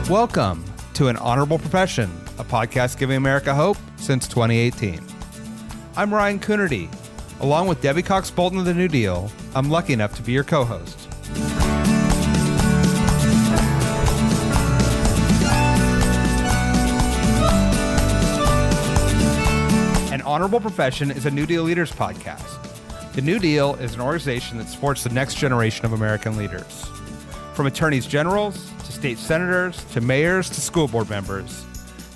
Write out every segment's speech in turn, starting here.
Welcome to An Honorable Profession, a podcast giving America hope since 2018. I'm Ryan Coonerty. Along with Debbie Cox Bultan of the New Deal, I'm lucky enough to be your co-host. An Honorable Profession is a New Deal Leaders podcast. The New Deal is an organization that supports the next generation of American leaders. From attorneys generals to state senators to mayors to school board members,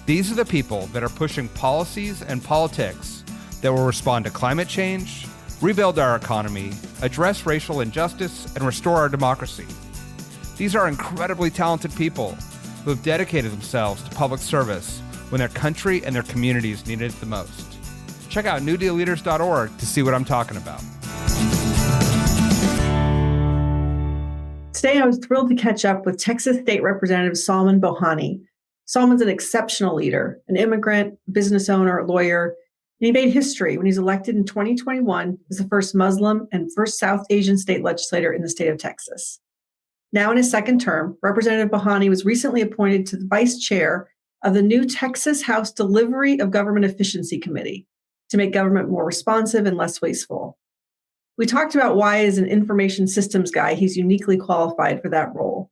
these are the people that are pushing policies and politics that will respond to climate change, rebuild our economy, address racial injustice, and restore our democracy. These are incredibly talented people who have dedicated themselves to public service when their country and their communities needed it the most. Check out newdealleaders.org to see what I'm talking about. Today, I was thrilled to catch up with Texas State Representative Salman Bhojani. Salman's an exceptional leader, an immigrant, business owner, lawyer, and he made history when he was elected in 2021 as the first Muslim and first South Asian state legislator in the state of Texas. Now in his second term, Representative Bhojani was recently appointed to the vice chair of the new Texas House Delivery of Government Efficiency Committee to make government more responsive and less wasteful. We talked about why, as an information systems guy, he's uniquely qualified for that role,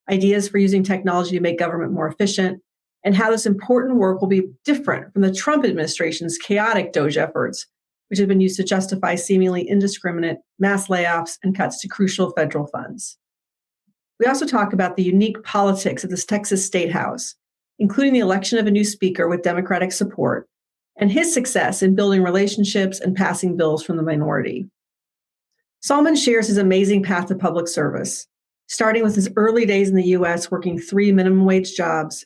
ideas for using technology to make government more efficient, and how this important work will be different from the Trump administration's chaotic DOGE efforts, which have been used to justify seemingly indiscriminate mass layoffs and cuts to crucial federal funds. We also talk about the unique politics of this Texas State House, including the election of a new speaker with Democratic support, and his success in building relationships and passing bills from the minority. Salman shares his amazing path to public service, starting with his early days in the U.S. working 3 minimum wage jobs,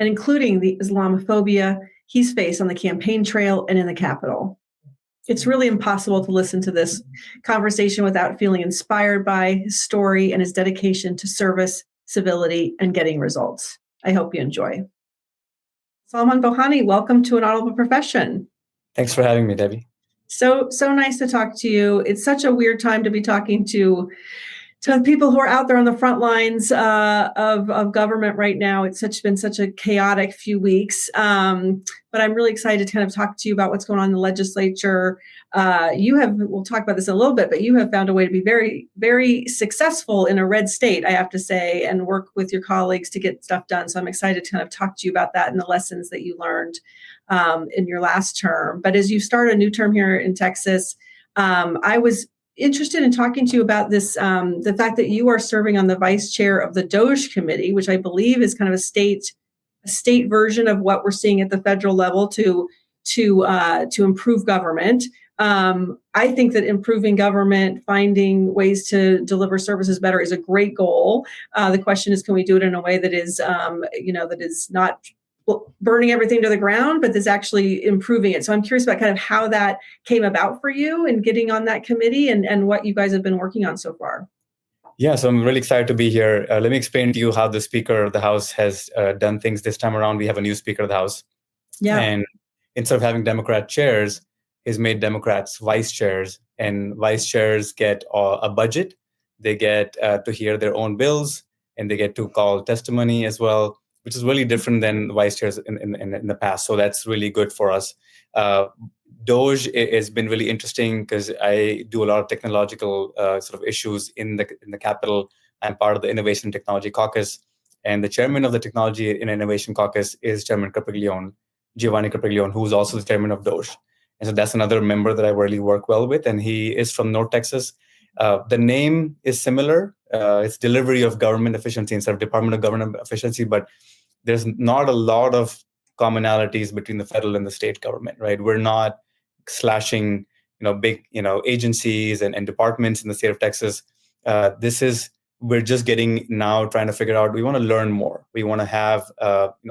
and including the Islamophobia he's faced on the campaign trail and in the Capitol. It's really impossible to listen to this conversation without feeling inspired by his story and his dedication to service, civility, and getting results. I hope you enjoy. Salman Bhojani, welcome to An Honorable Profession. Thanks for having me, Debbie. So nice to talk to you. It's such a weird time to be talking to people who are out there on the front lines of government right now. It's been such a chaotic few weeks, but I'm really excited to kind of talk to you about what's going on in the legislature. We'll talk about this in a little bit, but you have found a way to be very, very successful in a red state, I have to say, and work with your colleagues to get stuff done. So I'm excited to kind of talk to you about that and the lessons that you learned in your last term. But as you start a new term here in Texas, I was interested in talking to you about this, the fact that you are serving on the vice chair of the DOGE Committee, which I believe is kind of a state version of what we're seeing at the federal level to improve government. I think that improving government, finding ways to deliver services better is a great goal. The question is, can we do it in a way that is, that is not burning everything to the ground, but that's actually improving it. So I'm curious about kind of how that came about for you and getting on that committee and what you guys have been working on so far. Yeah, so I'm really excited to be here. Let me explain to you how the Speaker of the House has done things this time around. We have a new Speaker of the House. Yeah. And instead of having Democrat chairs, he's made Democrats vice chairs, and vice chairs get a budget. They get to hear their own bills, and they get to call testimony as well, which is really different than vice chairs in the past. So that's really good for us. DOGE has been really interesting because I do a lot of technological sort of issues in the Capitol. I'm part of the Innovation Technology Caucus, and the chairman of the Technology and Innovation Caucus is Chairman Giovanni Capriglione, who's also the chairman of DOGE. And so that's another member that I really work well with, and he is from North Texas. The name is similar. It's Delivery of Government Efficiency instead of Department of Government Efficiency, but there's not a lot of commonalities between the federal and the state government, right? We're not slashing, big, agencies and departments in the state of Texas. We're just getting now trying to figure out, we want to learn more. We want to have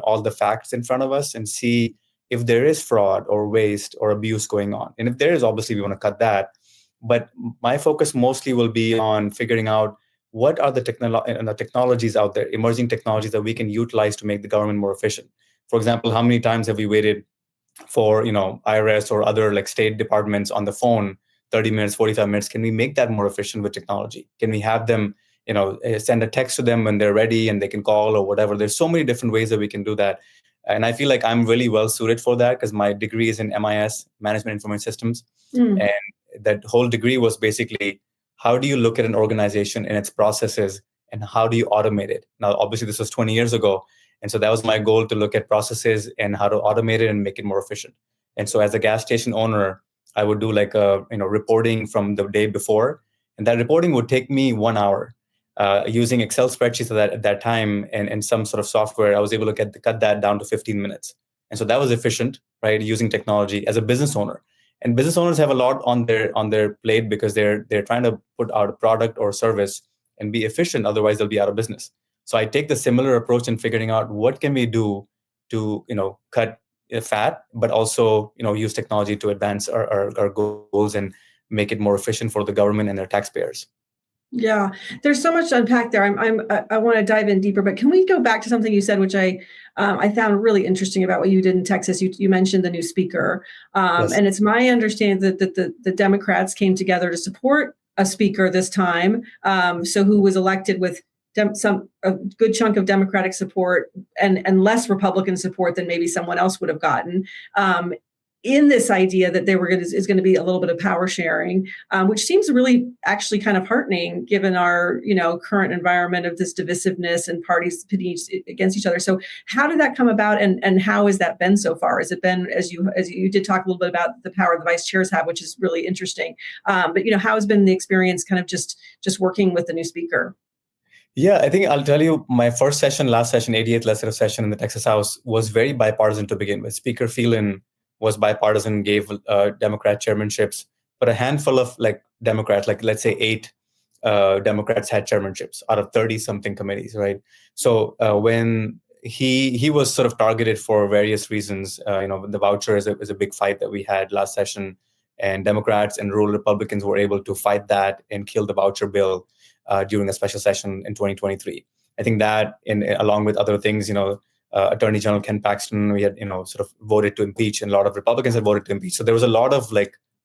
all the facts in front of us and see if there is fraud or waste or abuse going on. And if there is, obviously, we want to cut that. But my focus mostly will be on figuring out what are the technologies out there, emerging technologies that we can utilize to make the government more efficient. For example, how many times have we waited for IRS or other like state departments on the phone 30 minutes, 45 minutes? Can we make that more efficient with technology? Can we have them send a text to them when they're ready and they can call or whatever. There's so many different ways that we can do that. And I feel like I'm really well suited for that because my degree is in MIS, Management Information Systems. And that whole degree was basically, how do you look at an organization and its processes and how do you automate it? Now, obviously, this was 20 years ago. And so that was my goal, to look at processes and how to automate it and make it more efficient. And so as a gas station owner, I would do like a reporting from the day before. And that reporting would take me 1 hour. Using Excel spreadsheets at that time and some sort of software, I was able to cut that down to 15 minutes. And so that was efficient, right? Using technology as a business owner. And business owners have a lot on their plate because they're trying to put out a product or service and be efficient. Otherwise, they'll be out of business. So I take the similar approach in figuring out what can we do to cut fat, but also use technology to advance our goals and make it more efficient for the government and their taxpayers. Yeah, there's so much to unpack there. I want to dive in deeper, but can we go back to something you said, which I found really interesting about what you did in Texas? You mentioned the new speaker, Yes. And it's my understanding that the Democrats came together to support a speaker this time, so who was elected with a good chunk of Democratic support and less Republican support than maybe someone else would have gotten. In this idea that is going to be a little bit of power sharing, which seems really actually kind of heartening given our current environment of this divisiveness and parties pitting against each other. So how did that come about, and how has that been so far? Has it been, as you did talk a little bit about the power the vice chairs have, which is really interesting. But how has been the experience kind of just working with the new speaker? Yeah, I think I'll tell you, my first session, last session, 88th legislative session in the Texas House, was very bipartisan to begin with. Speaker Phelan was bipartisan, gave Democrat chairmanships, but a handful of Democrats, let's say 8 Democrats had chairmanships out of 30-something committees, right? So when he was sort of targeted for various reasons, the voucher is a big fight that we had last session, and Democrats and rural Republicans were able to fight that and kill the voucher bill during a special session in 2023. I think that, along with other things, Attorney General Ken Paxton, we had, sort of voted to impeach, and a lot of Republicans had voted to impeach. So there was a lot of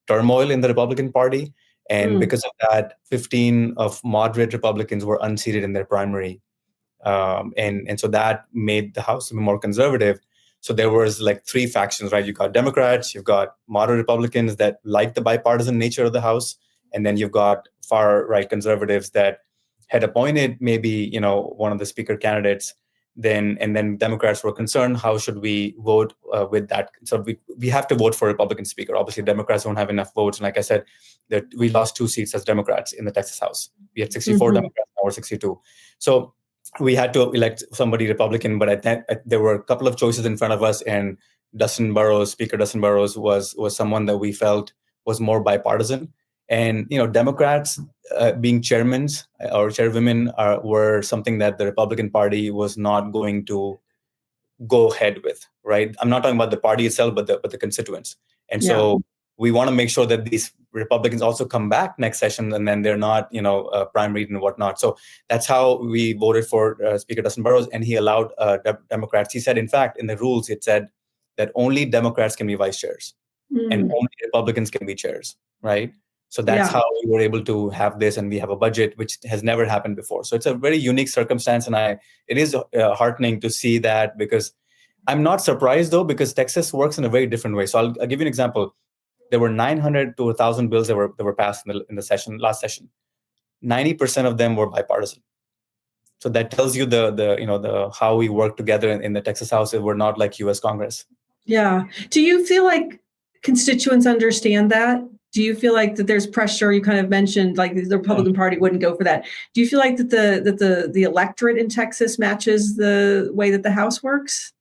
turmoil in the Republican Party. And because of that, 15 of moderate Republicans were unseated in their primary. And so that made the House a bit more conservative. So there was 3 factions, right? You've got Democrats, you've got moderate Republicans that like the bipartisan nature of the House. And then you've got far right conservatives that had appointed maybe, one of the speaker candidates. And then Democrats were concerned, how should we vote with that? So we have to vote for a Republican speaker. Obviously, Democrats don't have enough votes. And like I said, that we lost 2 seats as Democrats in the Texas House. We had 64 Democrats, now we're 62. So we had to elect somebody Republican, but there were a couple of choices in front of us, and Speaker Dustin Burrows was someone that we felt was more bipartisan. And Democrats being chairmen or chairwomen were something that the Republican Party was not going to go ahead with, right? I'm not talking about the party itself, but the constituents. And so we want to make sure that these Republicans also come back next session, and then they're not, primaried and whatnot. So that's how we voted for Speaker Dustin Burrows, and he allowed Democrats. He said, in fact, in the rules, it said that only Democrats can be vice chairs and only Republicans can be chairs, right? So that's how we were able to have this, and we have a budget, which has never happened before. So it's a very unique circumstance, and it is heartening to see that, because I'm not surprised, though, because Texas works in a very different way. So I'll give you an example. There were 900 to 1,000 bills that were passed in the last session. 90% of them were bipartisan. So that tells you the how we work together in the Texas House. We're not like U.S. Congress. Yeah. Do you feel like constituents understand that? Do you feel like that there's pressure? You kind of mentioned the Republican Party wouldn't go for that. Do you feel like that the electorate in Texas matches the way that the House works?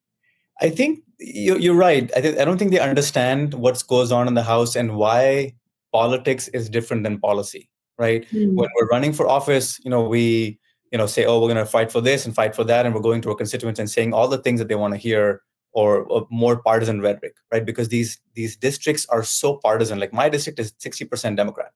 I think you're right. I don't think they understand what goes on in the House and why politics is different than policy, right? When we're running for office, we say, oh, we're going to fight for this and fight for that, and we're going to our constituents and saying all the things that they want to hear, or more partisan rhetoric, right? Because these districts are so partisan. Like my district is 60% Democrat,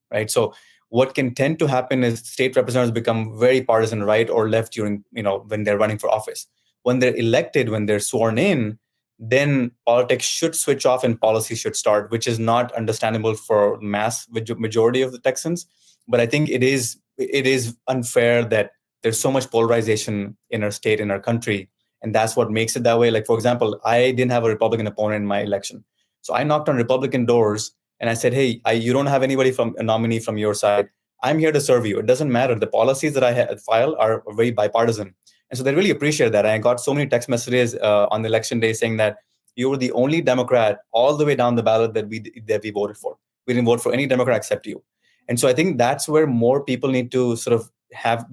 right? So what can tend to happen is state representatives become very partisan, right or left, during when they're running for office. When they're elected, when they're sworn in, then politics should switch off and policy should start, which is not understandable for mass majority of the Texans. But I think it is it is unfair that there's so much polarization in our state, in our country, and that's what makes it that way. Like, for example, I didn't have a Republican opponent in my election. So I knocked on Republican doors and I said, hey, you don't have anybody from a nominee from your side. I'm here to serve you. It doesn't matter. The policies that I file are very bipartisan. And so they really appreciate that. And I got so many text messages on the election day saying that you were the only Democrat all the way down the ballot that we voted for. We didn't vote for any Democrat except you. And so I think that's where more people need to sort of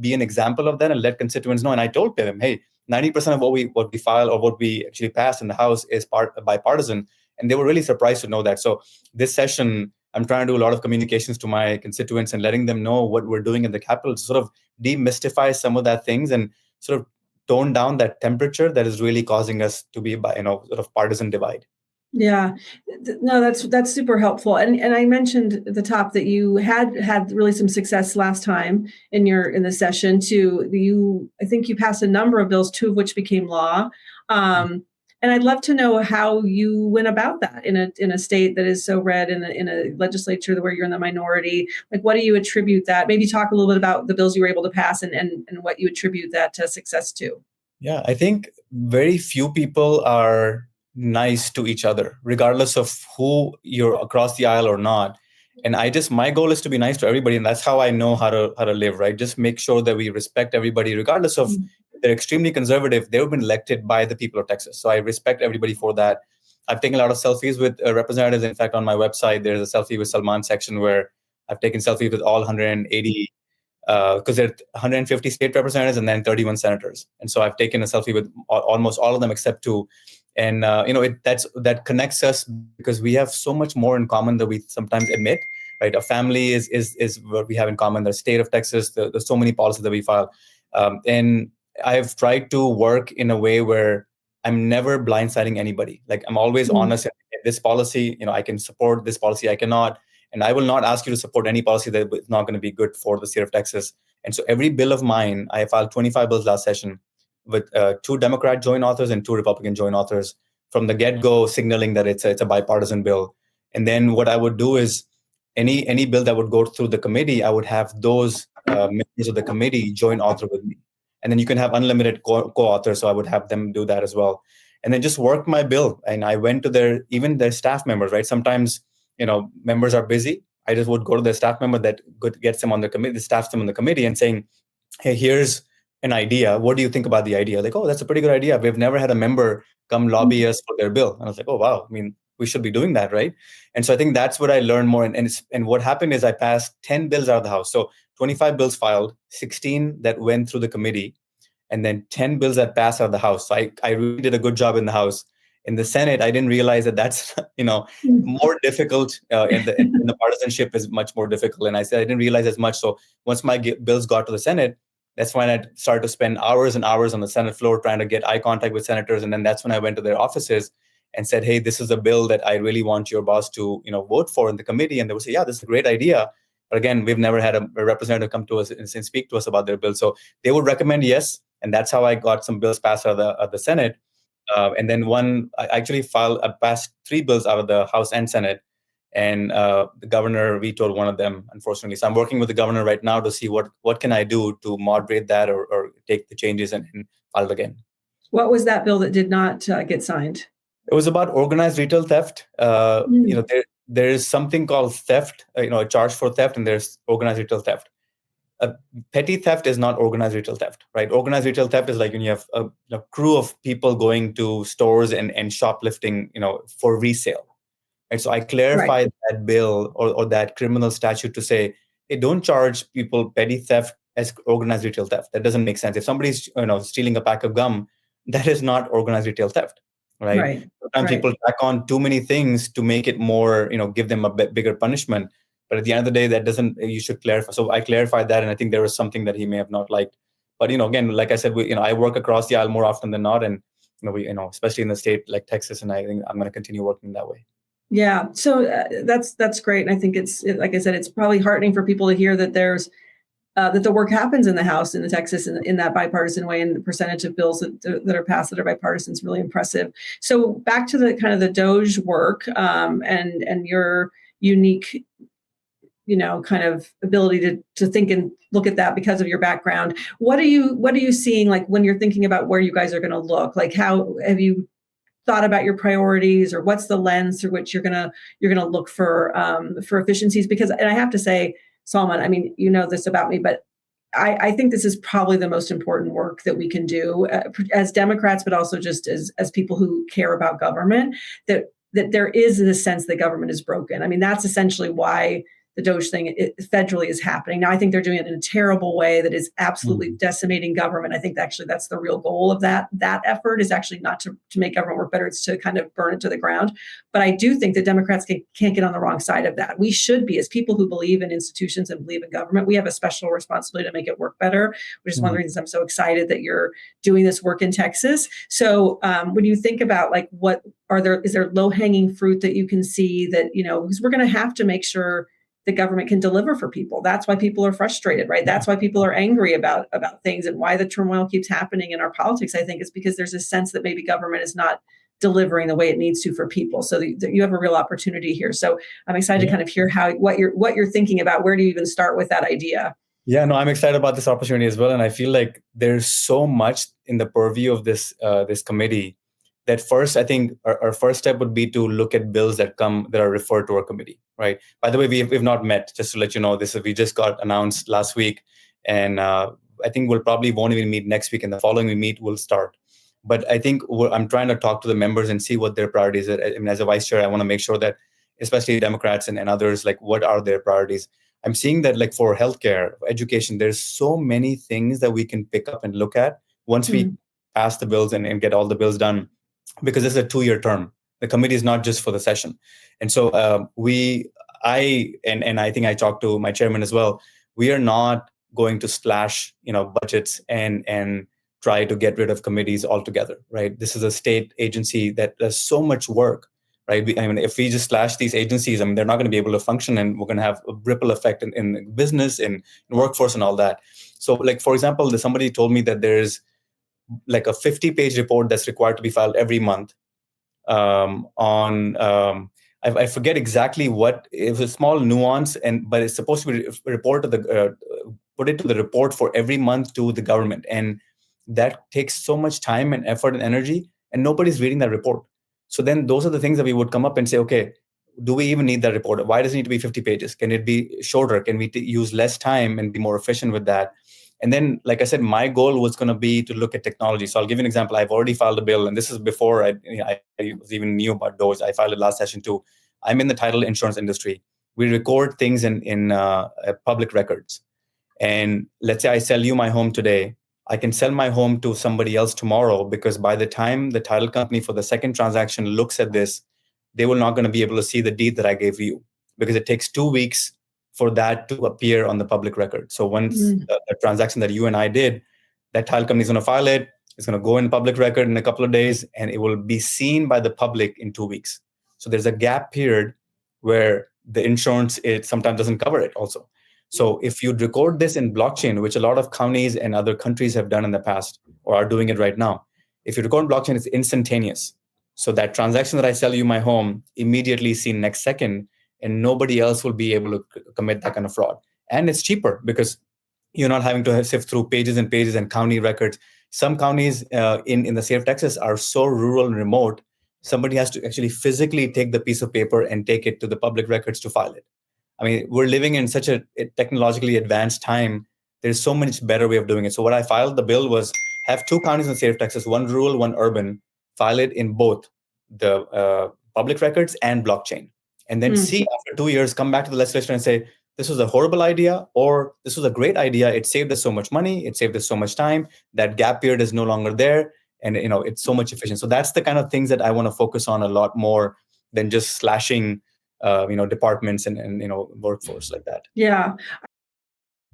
be an example of that and let constituents know. And I told them, hey, 90% of what we file or what we actually pass in the House is bipartisan. And they were really surprised to know that. So this session, I'm trying to do a lot of communications to my constituents and letting them know what we're doing in the Capitol to sort of demystify some of that things and sort of tone down that temperature that is really causing us to be, sort of partisan divide. Yeah, no, that's super helpful. And I mentioned at the top that you had really some success last time in the session too. I think you passed a number of bills, 2 of which became law. And I'd love to know how you went about that in a state that is so red, in a legislature where you're in the minority. Like, what do you attribute that? Maybe talk a little bit about the bills you were able to pass and what you attribute that success to. Yeah, I think very few people are nice to each other, regardless of who you're across the aisle or not. And my goal is to be nice to everybody, and that's how I know how to live, right? Just make sure that we respect everybody, regardless of if they're extremely conservative. They've been elected by the people of Texas, so I respect everybody for that. I've taken a lot of selfies with representatives. In fact, on my website, there's a selfie with Salman section where I've taken selfies with all 180. Because there are 150 state representatives and then 31 senators. And so I've taken a selfie with almost all of them except 2. And that connects us because we have so much more in common than we sometimes admit, right? A family is what we have in common. The state of Texas, there's so many policies that we file. And I've tried to work in a way where I'm never blindsiding anybody. Like, I'm always honest. This policy, I can support. This policy, I cannot. And I will not ask you to support any policy that is not going to be good for the state of Texas. And so every bill of mine, I filed 25 bills last session with 2 Democrat joint authors and 2 Republican joint authors from the get-go, signaling that it's a bipartisan bill. And then what I would do is any bill that would go through the committee, I would have those members of the committee joint author with me. And then you can have unlimited co-authors, so I would have them do that as well. And then just work my bill. And I went to their staff members, right? Sometimes members are busy. I just would go to the staff member that gets them on the committee, staffs them on the committee, and saying, hey, here's an idea. What do you think about the idea? Like, oh, that's a pretty good idea. We've never had a member come lobby us for their bill. And I was like, oh, wow. I mean, we should be doing that, right? And so I think that's what I learned more. And what happened is I passed 10 bills out of the House. So 25 bills filed, 16 that went through the committee, and then 10 bills that passed out of the House. So I really did a good job in the House. In the Senate, I didn't realize that that's more difficult, and the partisanship is much more difficult. And I didn't realize as much. So once my bills got to the Senate, that's when I started to spend hours and hours on the Senate floor trying to get eye contact with senators. And then that's when I went to their offices and said, hey, this is a bill that I really want your boss to vote for in the committee. And they would say, yeah, this is a great idea. But again, we've never had a representative come to us and speak to us about their bill. So they would recommend yes. And that's how I got some bills passed out of the Senate. And then I actually passed 3 bills out of the House and Senate, and the governor vetoed one of them, unfortunately. So I'm working with the governor right now to see what can I do to moderate that or take the changes and file it again. What was that bill that did not get signed? It was about organized retail theft. There is something called theft, a charge for theft, and there's organized retail theft. Petty theft is not organized retail theft, right? Organized retail theft is like when you have a crew of people going to stores and shoplifting, for resale. Right? So I clarified that bill or that criminal statute to say, hey, don't charge people petty theft as organized retail theft. That doesn't make sense. If somebody's stealing a pack of gum, that is not organized retail theft, right? Sometimes people tack on too many things to make it more, give them a bigger punishment. But at the end of the day, you should clarify. So I clarified that, and I think there was something that he may have not liked. But, again, like I said, I work across the aisle more often than not. And, especially in a state like Texas, and I think I'm going to continue working that way. Yeah. So that's great. And I think like I said, it's probably heartening for people to hear that that the work happens in the House in Texas in that bipartisan way, and the percentage of bills that are passed that are bipartisan is really impressive. So back to the kind of the DOGE work and your unique kind of ability to think and look at that because of your background. What are you seeing, like, when you're thinking about where you guys are going to look? Like, how have you thought about your priorities, or what's the lens through which you're gonna look for efficiencies? Because, and I have to say, Salman, I mean, you know this about me, but I think this is probably the most important work that we can do as Democrats, but also just as people who care about government, that there is a sense that government is broken. I mean, that's essentially why the DOGE thing federally is happening. Now, I think they're doing it in a terrible way that is absolutely decimating government. I think actually that's the real goal of that effort, is actually not to make government work better. It's to kind of burn it to the ground. But I do think that Democrats can't get on the wrong side of that. We should be, as people who believe in institutions and believe in government, we have a special responsibility to make it work better, which is one of the reasons I'm so excited that you're doing this work in Texas. So when you think about, like, is there low-hanging fruit that you can see that, because we're going to have to make sure the government can deliver for people. That's why people are frustrated, right? That's why people are angry about things, and why the turmoil keeps happening in our politics, I think, is because there's a sense that maybe government is not delivering the way it needs to for people. So you have a real opportunity here. So I'm excited to kind of hear what you're thinking about. Where do you even start with that idea? Yeah, no, I'm excited about this opportunity as well. And I feel like there's so much in the purview of this committee that first, I think our first step would be to look at bills that are referred to our committee, right? By the way, we've not met, just to let you know. We just got announced last week, and I think we'll probably won't even meet next week, and the following we meet, we'll start. But I think I'm trying to talk to the members and see what their priorities are. I mean, as a vice chair, I want to make sure that, especially Democrats and others, like, what are their priorities? I'm seeing that, like, for healthcare, education, there's so many things that we can pick up and look at once we pass the bills and get all the bills done. Because this is a 2-year term. The committee is not just for the session. And so I think I talked to my chairman as well. We are not going to slash, budgets and try to get rid of committees altogether, right? This is a state agency that does so much work, right? If we just slash these agencies, they're not going to be able to function, and we're going to have a ripple effect in business, in workforce, and all that. So, like, for example, somebody told me that there's like a 50-page report that's required to be filed every month I forget exactly what. It was a small nuance, but it's supposed to be put into the report for every month to the government, and that takes so much time and effort and energy, and nobody's reading that report. So then those are the things that we would come up and say, okay, do we even need that report? Why does it need to be 50 pages? Can it be shorter? Can we use less time and be more efficient with that? And then, like I said, my goal was going to be to look at technology. So I'll give you an example. I've already filed a bill, and this is before I was even knew about DOGE. I filed it last session too. I'm in the title insurance industry. We record things in public records. And let's say I sell you my home today. I can sell my home to somebody else tomorrow, because by the time the title company for the second transaction looks at this, they will not going to be able to see the deed that I gave you, because it takes 2 weeks for that to appear on the public record. So once the transaction that you and I did, that title company is going to file it. It's going to go in the public record in a couple of days, and it will be seen by the public in 2 weeks. So there's a gap period where the insurance, it sometimes doesn't cover it also. So if you record this in blockchain, which a lot of counties and other countries have done in the past or are doing it right now, if you record blockchain, it's instantaneous. So that transaction that I sell you my home immediately seen next second, and nobody else will be able to commit that kind of fraud. And it's cheaper because you're not having to sift through pages and pages and county records. Some counties in the state of Texas are so rural and remote, somebody has to actually physically take the piece of paper and take it to the public records to file it. I mean, we're living in such a technologically advanced time. There's so much better way of doing it. So what I filed the bill was have 2 counties in the state of Texas, one rural, one urban, file it in both the public records and blockchain. And then see after 2 years, come back to the legislature and say, this was a horrible idea, or this was a great idea. It saved us so much money. It saved us so much time. That gap period is no longer there. And it's so much efficient. So that's the kind of things that I want to focus on a lot more than just slashing departments and workforce like that. Yeah.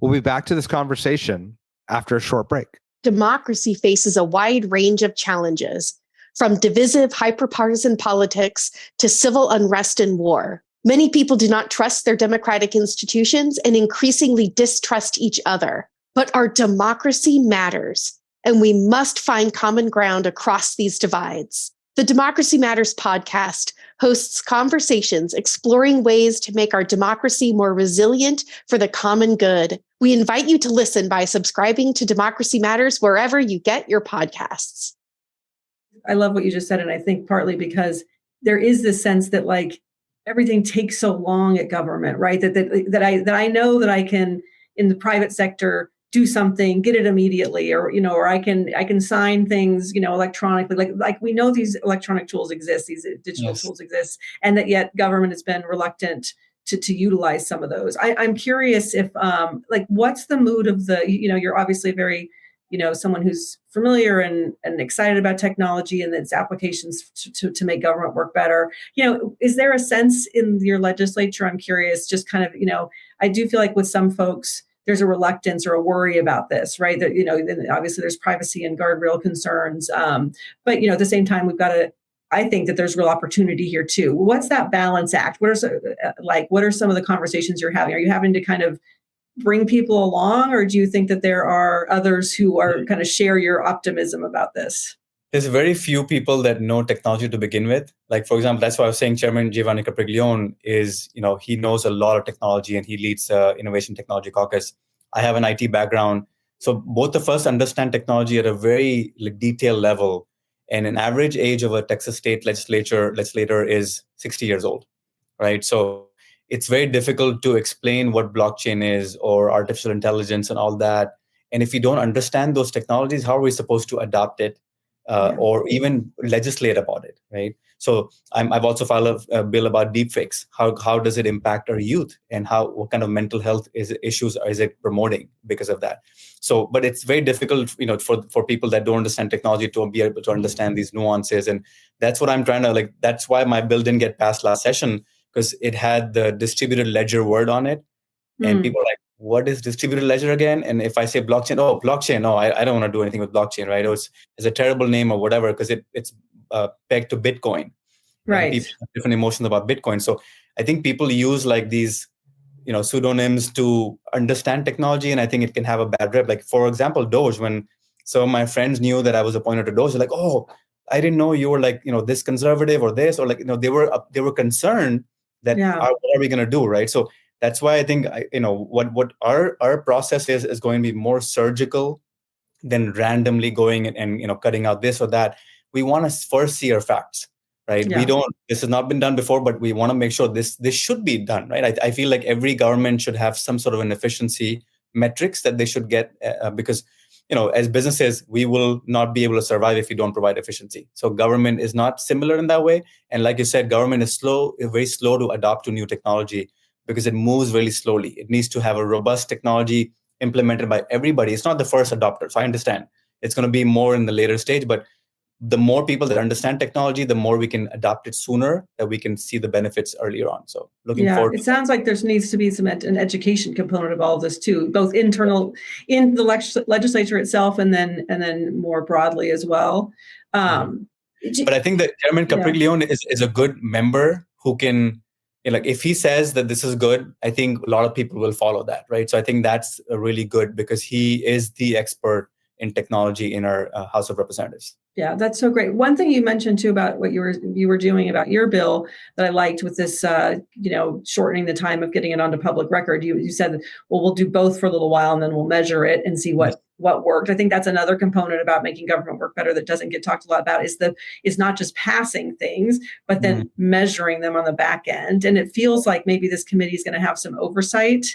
We'll be back to this conversation after a short break. Democracy faces a wide range of challenges, from divisive, hyperpartisan politics to civil unrest and war. Many people do not trust their democratic institutions and increasingly distrust each other. But our democracy matters, and we must find common ground across these divides. The Democracy Matters podcast hosts conversations exploring ways to make our democracy more resilient for the common good. We invite you to listen by subscribing to Democracy Matters wherever you get your podcasts. I love what you just said, and I think partly because there is this sense that like everything takes so long at government, right? That I know that I can in the private sector do something, get it immediately, or I can sign things, electronically. Like we know these electronic tools exist, these digital tools exist, and that yet government has been reluctant to utilize some of those. I'm curious if what's the mood of you're obviously very, someone who's familiar and excited about technology and its applications to make government work better. Is there a sense in your legislature? I'm curious, just kind of, I do feel like with some folks, there's a reluctance or a worry about this, right? That, obviously there's privacy and guardrail concerns. But, at the same time, I think that there's real opportunity here too. What's that balance act? What are some of the conversations you're having? Are you having to kind of bring people along, or do you think that there are others who are kind of share your optimism about this? There's very few people that know technology to begin with. Like, for example, that's why I was saying Chairman Giovanni Capriglione is, he knows a lot of technology and he leads Innovation Technology Caucus. I have an IT background. So both of us understand technology at a very detailed level. And an average age of a Texas state legislator is 60 years old, right? So it's very difficult to explain what blockchain is or artificial intelligence and all that. And if we don't understand those technologies, how are we supposed to adopt it? Or even legislate about it, right? So I've also filed a bill about deepfakes. How does it impact our youth, and what kind of mental health issues is it promoting because of that? So, but it's very difficult, for people that don't understand technology to be able to understand these nuances, and that's what I'm trying to That's why my bill didn't get passed last session, because it had the distributed ledger word on it, and people are like, what is distributed ledger again? And if I say blockchain, I don't want to do anything with blockchain, right? Or it's a terrible name or whatever, because it's pegged to Bitcoin. Right. People have different emotions about Bitcoin. So I think people use these, pseudonyms to understand technology, and I think it can have a bad rep. Like, for example, Doge. When some of my friends knew that I was appointed to Doge, they're like, "Oh, I didn't know you were this conservative or this," or they were concerned that what are we going to do, right? So that's why I think what our process is going to be more surgical than randomly going and cutting out this or that. We want to first see our facts, right? Yeah. This has not been done before, but we want to make sure this should be done, right? I feel like every government should have some sort of an efficiency metrics that they should get because as businesses, we will not be able to survive if we don't provide efficiency. So government is not similar in that way. And like you said, government is very slow to adopt to new technology, because it moves really slowly. It needs to have a robust technology implemented by everybody. It's not the first adopter. So I understand it's going to be more in the later stage, but the more people that understand technology, the more we can adopt it sooner, that we can see the benefits earlier on. So looking forward. It sounds like there needs to be an education component of all of this too, both internal in the legislature itself, and then more broadly as well. But I think that Chairman Capriglione is a good member who can, if he says that this is good, I think a lot of people will follow that, right? So I think that's really good, because he is the expert in technology in our House of Representatives. Yeah, that's so great. One thing you mentioned too about what you were doing about your bill that I liked with this, shortening the time of getting it onto public record. You said, well, we'll do both for a little while and then we'll measure it and see what worked. I think that's another component about making government work better that doesn't get talked a lot about is not just passing things, but then measuring them on the back end. And it feels like maybe this committee is going to have some oversight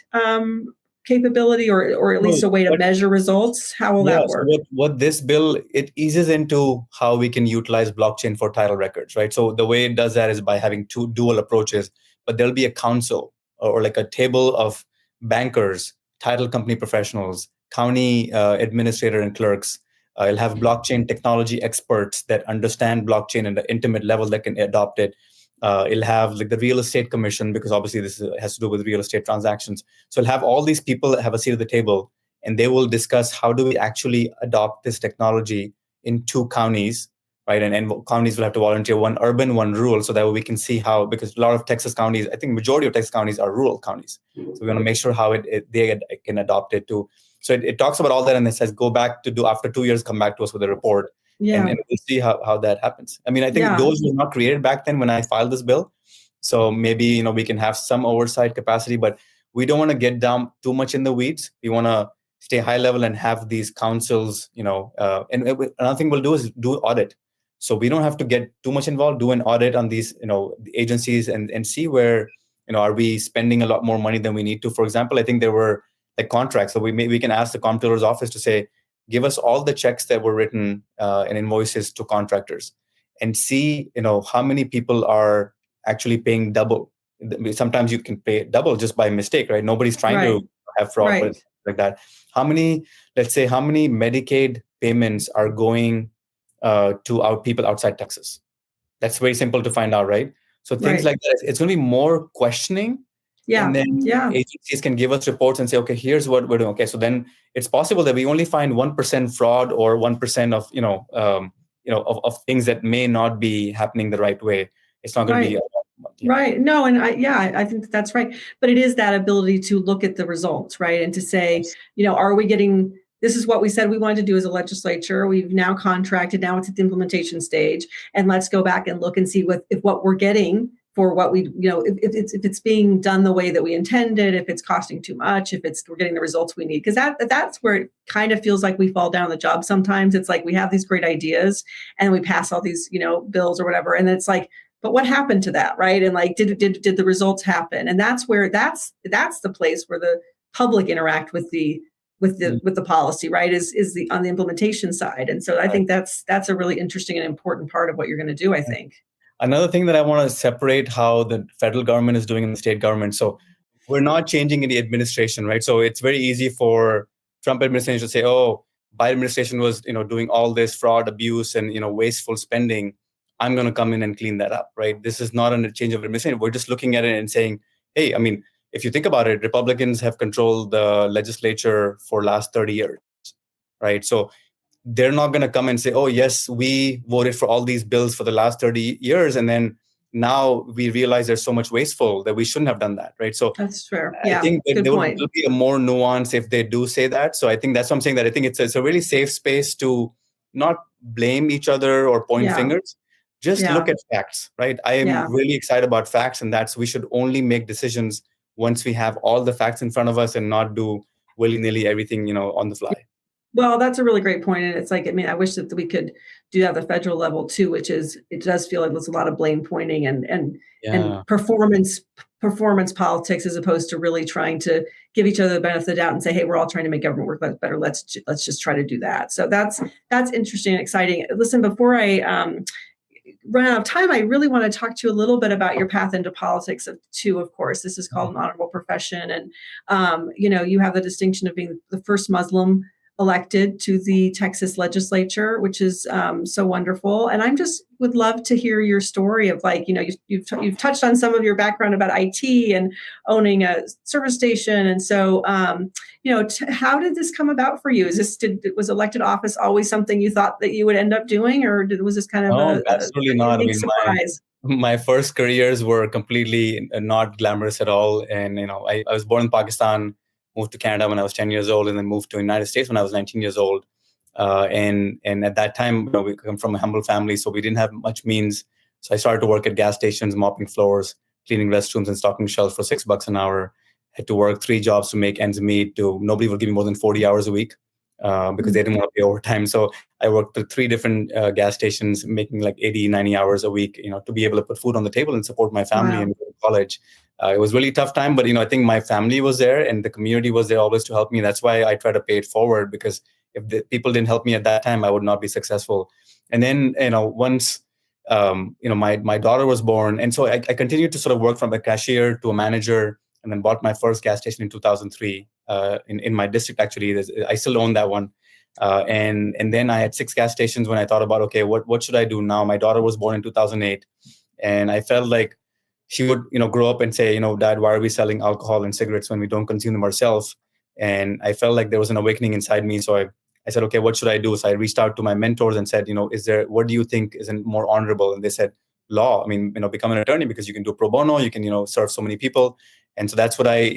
capability, or at least a way to measure results. How will that work? So what this bill, it eases into how we can utilize blockchain for title records, right? So the way it does that is by having two dual approaches, but there'll be a council or a table of bankers, title company professionals, county administrator and clerks. It'll have blockchain technology experts that understand blockchain at an intimate level that can adopt it. It'll have the real estate commission, because obviously this has to do with real estate transactions. So it'll have all these people that have a seat at the table, and they will discuss how do we actually adopt this technology in two counties, right? And counties will have to volunteer, one urban, one rural, so that we can see how, because a lot of Texas counties, I think majority of Texas counties are rural counties. So we want to make sure how they can adopt it too. So it talks about all that, and it says, go back to do after 2 years, come back to us with a report. And we'll see how that happens. I mean, I think DOGE was not created back then when I filed this bill. So maybe, we can have some oversight capacity, but we don't want to get down too much in the weeds. We want to stay high level and have these councils, and another thing we'll do is do audit. So we don't have to get too much involved, do an audit on these, the agencies and see where, are we spending a lot more money than we need to? For example, I think there were like contracts. So we can ask the comptroller's office to say, give us all the checks that were written and invoices to contractors and see, how many people are actually paying double. Sometimes you can pay double just by mistake, right? Nobody's trying to have fraud, but like that. How many Medicaid payments are going to our people outside Texas? That's very simple to find out, right? So things like that, it's going to be more questioning. And then agencies can give us reports and say, okay, here's what we're doing. Okay, so then it's possible that we only find 1% fraud or 1% of, of things that may not be happening the right way. It's not going to be right. No, and I think that's right. But it is that ability to look at the results, right? And to say, are we getting, this is what we said we wanted to do as a legislature. We've now contracted, now it's at the implementation stage. And let's go back and look and see if what we're getting for what we, if it's being done the way that we intended, if it's costing too much, if we're getting the results we need. Because that's where it kind of feels like we fall down the job sometimes. It's like we have these great ideas and we pass all these, bills or whatever. And it's like, but what happened to that, right? And like, did the results happen? And that's the place where the public interact with the policy, right? Is on the implementation side. And so I think that's a really interesting and important part of what you're going to do, I think. Another thing that I want to separate how the federal government is doing in the state government. So we're not changing any administration, right? So it's very easy for Trump administration to say, oh, Biden administration was, doing all this fraud, abuse, and, wasteful spending. I'm going to come in and clean that up, right? This is not a change of administration. We're just looking at it and saying, hey, I mean, if you think about it, Republicans have controlled the legislature for last 30 years, right? So they're not going to come and say, oh, yes, we voted for all these bills for the last 30 years. And then now we realize there's so much wasteful that we shouldn't have done that, right? So that's fair. I think there will be a more nuance if they do say that. So I think that's what I'm saying, that I think it's a really safe space to not blame each other or point fingers. Just look at facts, right? I am really excited about facts, and we should only make decisions once we have all the facts in front of us and not do willy-nilly everything, on the fly. Well, that's a really great point. And it's like, I mean, I wish that we could do that at the federal level too, which is, it does feel like there's a lot of blame pointing and performance politics, as opposed to really trying to give each other the benefit of the doubt and say, hey, we're all trying to make government work better. Let's just try to do that. So that's interesting and exciting. Listen, before I run out of time, I really want to talk to you a little bit about your path into politics too, of course. This is called an honorable profession. And, you have the distinction of being the first Muslim elected to the Texas legislature, which is so wonderful. And I'm just would love to hear your story of, like, you've touched on some of your background about IT and owning a service station. And so, how did this come about for you? Was elected office always something you thought that you would end up doing, or was this kind of absolutely not. I mean, surprise? My first careers were completely not glamorous at all. And, I was born in Pakistan, moved to Canada when I was 10 years old, and then moved to the United States when I was 19 years old. And at that time, we come from a humble family, so we didn't have much means. So I started to work at gas stations, mopping floors, cleaning restrooms, and stocking shelves for $6 an hour. Had to work 3 jobs to make ends meet. Nobody would give me more than 40 hours a week because they didn't want to pay overtime. So I worked at 3 different gas stations, making like 80, 90 hours a week, to be able to put food on the table and support my family and go to college. It was a really tough time, but, I think my family was there and the community was there always to help me. That's why I try to pay it forward, because if the people didn't help me at that time, I would not be successful. And then, once, my daughter was born. And so I continued to sort of work from a cashier to a manager, and then bought my first gas station in 2003 in my district. Actually, I still own that one. And then I had 6 gas stations when I thought about, okay, what should I do now? My daughter was born in 2008. And I felt like she would, grow up and say, Dad, why are we selling alcohol and cigarettes when we don't consume them ourselves? And I felt like there was an awakening inside me. So I said, okay, what should I do? So I reached out to my mentors and said, what do you think is more honorable? And they said, law. I mean, become an attorney, because you can do pro bono, you can, serve so many people. And so that's what I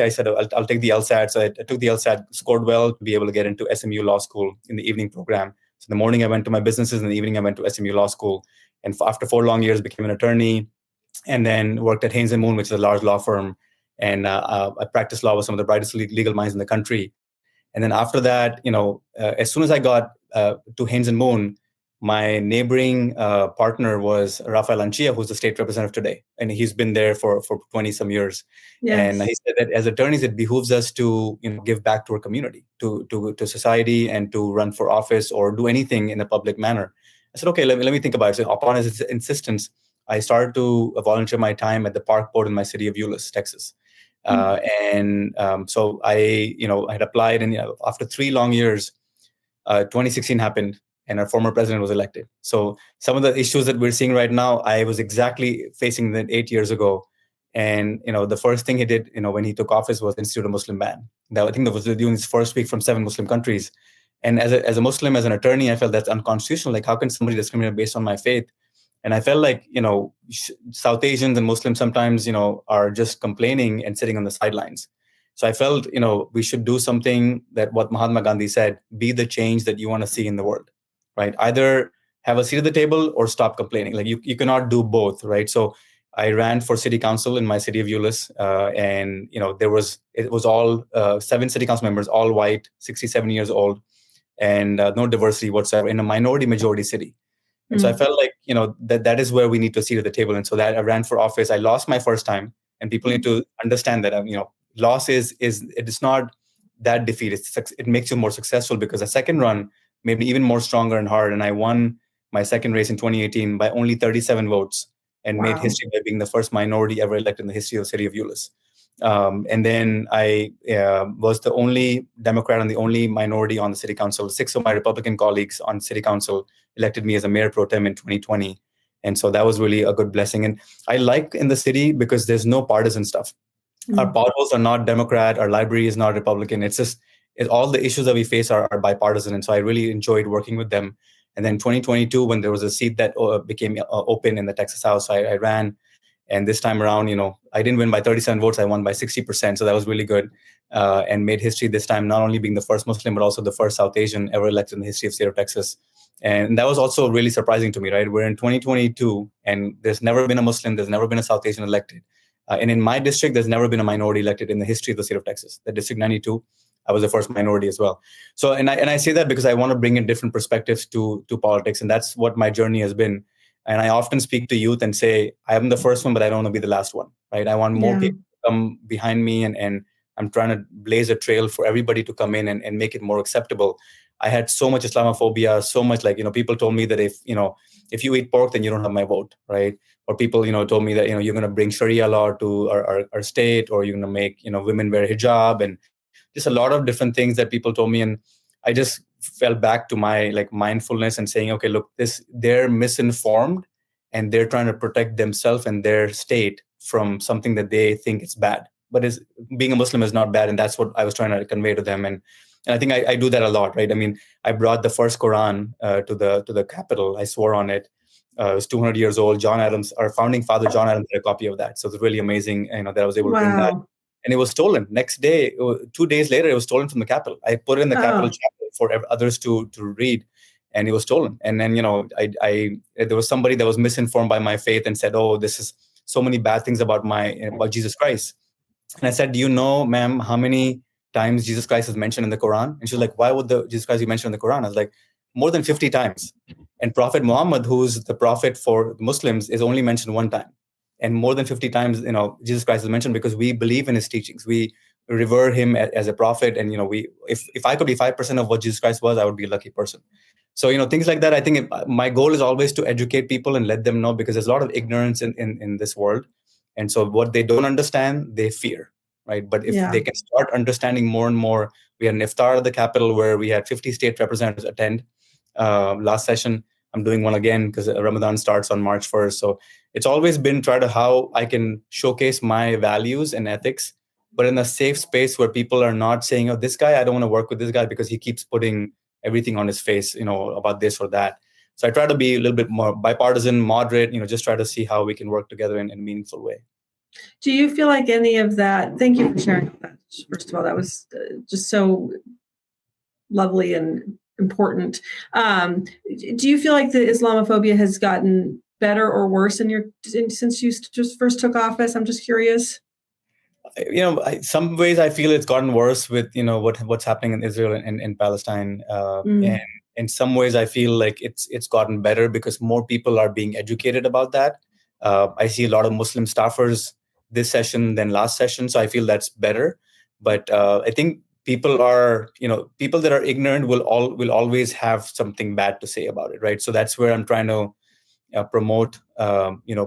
said, I'll take the LSAT. So I took the LSAT, scored well to be able to get into SMU Law School in the evening program. So in the morning, I went to my businesses. In the evening, I went to SMU Law School. And after 4 long years, became an attorney, and then worked at Haynes & Moon, which is a large law firm. And I practiced law with some of the brightest legal minds in the country. And then after that, as soon as I got to Haynes & Moon, my neighboring partner was Rafael Anchia, who's the state representative today. And he's been there for 20 some years. Yes. And he said that as attorneys, it behooves us to give back to our community, to society, and to run for office or do anything in a public manner. I said, okay, let me think about it. So upon his insistence, I started to volunteer my time at the park board in my city of Euless, Texas. So I had applied, and after 3 long years, 2016 happened, and our former president was elected. So some of the issues that we're seeing right now, I was exactly facing them 8 years ago. And the first thing he did, when he took office, was institute a Muslim ban. I think that was during his first week from 7 Muslim countries. And as a Muslim, as an attorney, I felt that's unconstitutional. Like, how can somebody discriminate based on my faith? And I felt like, South Asians and Muslims sometimes, are just complaining and sitting on the sidelines. So I felt, we should do something that what Mahatma Gandhi said, be the change that you want to see in the world, right? Either have a seat at the table or stop complaining. Like, you cannot do both, right? So I ran for city council in my city of Euless, and, it was all 7 city council members, all white, 67 years old, and no diversity whatsoever in a minority majority city. And so I felt like, that is where we need to sit at the table. And so that I ran for office. I lost my first time, and people need to understand that, loss it is not that defeat. It makes you more successful, because the second run made me even more stronger and hard. And I won my second race in 2018 by only 37 votes and made history by being the first minority ever elected in the history of the city of Euless. And then I was the only Democrat and the only minority on the city council. 6 of my Republican colleagues on city council elected me as a mayor pro tem in 2020. And so that was really a good blessing. And I like in the city because there's no partisan stuff. Our potholes are not Democrat. Our library is not Republican. It's just all the issues that we face are bipartisan. And so I really enjoyed working with them. And then 2022, when there was a seat that became open in the Texas House, I ran. And this time around, I didn't win by 37 votes. I won by 60%. So that was really good, and made history this time, not only being the first Muslim, but also the first South Asian ever elected in the history of the state of Texas. And that was also really surprising to me, right? We're in 2022, and there's never been a Muslim, there's never been a South Asian elected. And in my district, there's never been a minority elected in the history of the state of Texas. The District 92, I was the first minority as well. So, and I say that because I want to bring in different perspectives to politics, and that's what my journey has been. And I often speak to youth and say, I am the first one, but I don't want to be the last one, right? I want more people to come behind me, and I'm trying to blaze a trail for everybody to come in and make it more acceptable. I had so much Islamophobia, so much people told me that if you eat pork, then you don't have my vote, right? Or people, told me that, you're going to bring Sharia law to our state, or you're going to make, women wear hijab, and just a lot of different things that people told me. And I just fell back to my mindfulness and saying, okay, look, they're misinformed, and they're trying to protect themselves and their state from something that they think is bad. But being a Muslim is not bad, and that's what I was trying to convey to them. And I think I do that a lot, right? I mean, I brought the first Quran to the Capitol. I swore on it. It was 200 years old. John Adams, our founding father, John Adams, had a copy of that. So it was really amazing, that I was able to bring that. And it was stolen. Next day, 2 days later, it was stolen from the Capitol. I put it in the Capitol chapel for others to read, and it was stolen. And then, there was somebody that was misinformed by my faith and said, "Oh, this is so many bad things about Jesus Christ." And I said, "Do you know, ma'am, how many times Jesus Christ is mentioned in the Quran?" And she was like, "Why would Jesus Christ be mentioned in the Quran?" I was like, "More than 50 times. And Prophet Muhammad, who's the prophet for Muslims, is only mentioned 1 time. And more than 50 times, Jesus Christ is mentioned because we believe in his teachings. We revere him as a prophet. And, if I could be 5% of what Jesus Christ was, I would be a lucky person." So, things like that. I think my goal is always to educate people and let them know, because there's a lot of ignorance in this world. And so what they don't understand, they fear, right? But if they can start understanding more and more, we had an iftar at the Capitol where we had 50 state representatives attend. Last session, I'm doing one again because Ramadan starts on March 1st. So it's always been how I can showcase my values and ethics, but in a safe space where people are not saying, "Oh, this guy, I don't want to work with this guy because he keeps putting everything on his face, about this or that." So I try to be a little bit more bipartisan, moderate, just try to see how we can work together in a meaningful way. Do you feel like any of that? Thank you for sharing that. First of all, that was just so lovely and important. Do you feel like the Islamophobia has gotten better or worse since you just first took office? I'm just curious. Some ways I feel it's gotten worse with, what's happening in Israel and Palestine. And in some ways I feel like it's gotten better because more people are being educated about that. I see a lot of Muslim staffers this session than last session. So I feel that's better. But I think people that are ignorant will always have something bad to say about it, right? So that's where I'm trying to promote,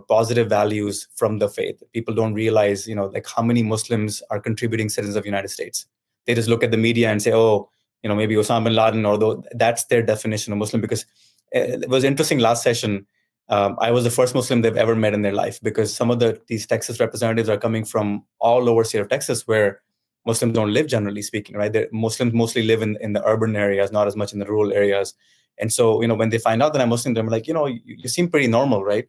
positive values from the faith. People don't realize, like how many Muslims are contributing citizens of the United States. They just look at the media and say, oh, maybe Osama bin Laden, although that's their definition of Muslim. Because it was interesting last session. I was the first Muslim they've ever met in their life, because some of these Texas representatives are coming from all over state of Texas where Muslims don't live, generally speaking, right? Muslims mostly live in the urban areas, not as much in the rural areas. And so, when they find out that I'm Muslim, they're like, you seem pretty normal, right?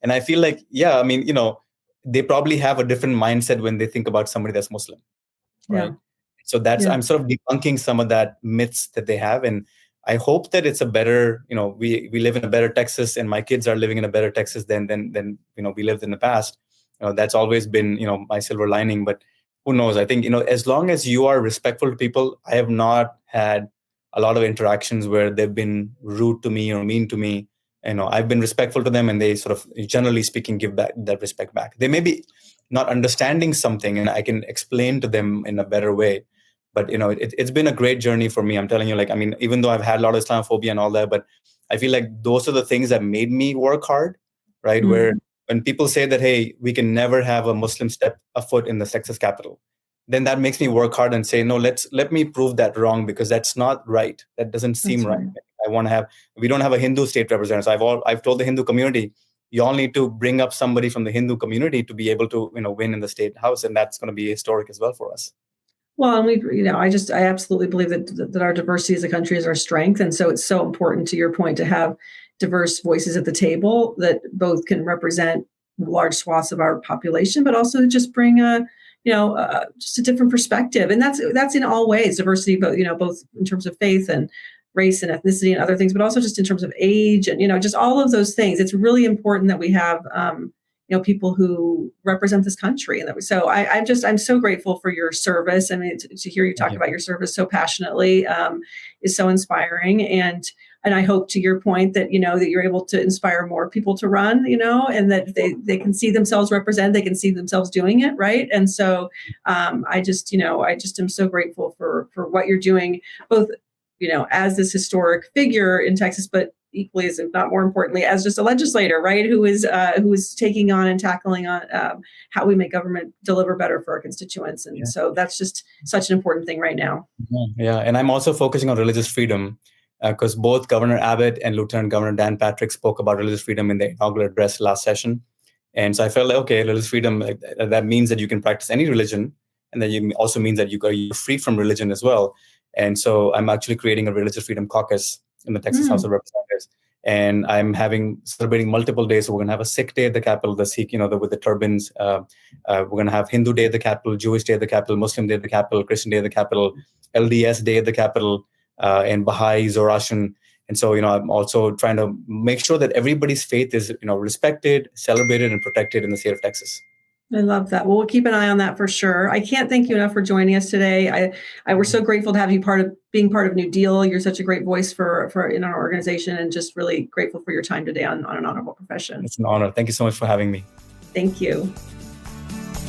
And I feel like, they probably have a different mindset when they think about somebody that's Muslim, right? Yeah. So I'm sort of debunking some of that myths that they have. And I hope that it's a better, we live in a better Texas, and my kids are living in a better Texas than we lived in the past. That's always been, my silver lining. But who knows? I think, as long as you are respectful to people, I have not had a lot of interactions where they've been rude to me or mean to me. I've been respectful to them, and they sort of, generally speaking, give back that respect back. They may be not understanding something, and I can explain to them in a better way. But it's been a great journey for me. I'm telling you, even though I've had a lot of Islamophobia and all that, but I feel like those are the things that made me work hard, right? Mm-hmm. Where when people say that, hey, we can never have a Muslim step a foot in the Texas Capitol, then that makes me work hard and say, no, let me prove that wrong, because that's not right. That doesn't seem right. We don't have a Hindu state representative. So I've told the Hindu community, you all need to bring up somebody from the Hindu community to be able to, win in the state house. And that's going to be historic as well for us. Well, and I absolutely believe that our diversity as a country is our strength. And so it's so important, to your point, to have diverse voices at the table that both can represent large swaths of our population, but also just bring just a different perspective. And that's in all ways, diversity, both in terms of faith and race and ethnicity and other things, but also just in terms of age and, just all of those things. It's really important that we have, people who represent this country. And so I'm so grateful for your service. I mean, to hear you talk about your service so passionately is so inspiring. And I hope, to your point, that, that you're able to inspire more people to run, and that they can see themselves represented, they can see themselves doing it. Right. And so I just am so grateful for what you're doing, both, as this historic figure in Texas, but equally, as if not more importantly, as just a legislator, right, who is taking on and tackling on how we make government deliver better for our constituents. And so that's just such an important thing right now. Yeah. And I'm also focusing on religious freedom, because both Governor Abbott and Lieutenant Governor Dan Patrick spoke about religious freedom in the inaugural address last session. And so I felt like, okay, religious freedom, that means that you can practice any religion. And then it also means that you're free from religion as well. And so I'm actually creating a religious freedom caucus in the Texas House of Representatives. And I'm celebrating multiple days. So we're going to have a Sikh day at the Capitol, the Sikh, with the turbans. We're going to have Hindu day at the Capitol, Jewish day at the Capitol, Muslim day at the Capitol, Christian day at the Capitol, LDS day at the Capitol, and Baha'i, Zoroastrian. And so, I'm also trying to make sure that everybody's faith is, respected, celebrated, and protected in the state of Texas. I love that. Well, we'll keep an eye on that for sure. I can't thank you enough for joining us today. We're so grateful to have you being part of NewDEAL. You're such a great voice for in our organization, and just really grateful for your time today on an honorable profession. It's an honor. Thank you so much for having me. Thank you.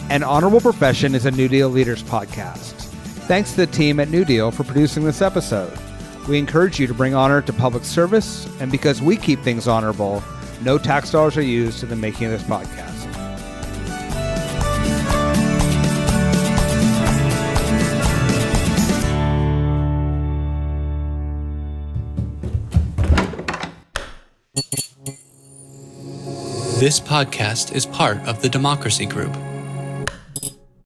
An Honorable Profession is a NewDEAL Leaders podcast. Thanks to the team at NewDEAL for producing this episode. We encourage you to bring honor to public service, and because we keep things honorable, no tax dollars are used in the making of this podcast. This podcast is part of the Democracy Group.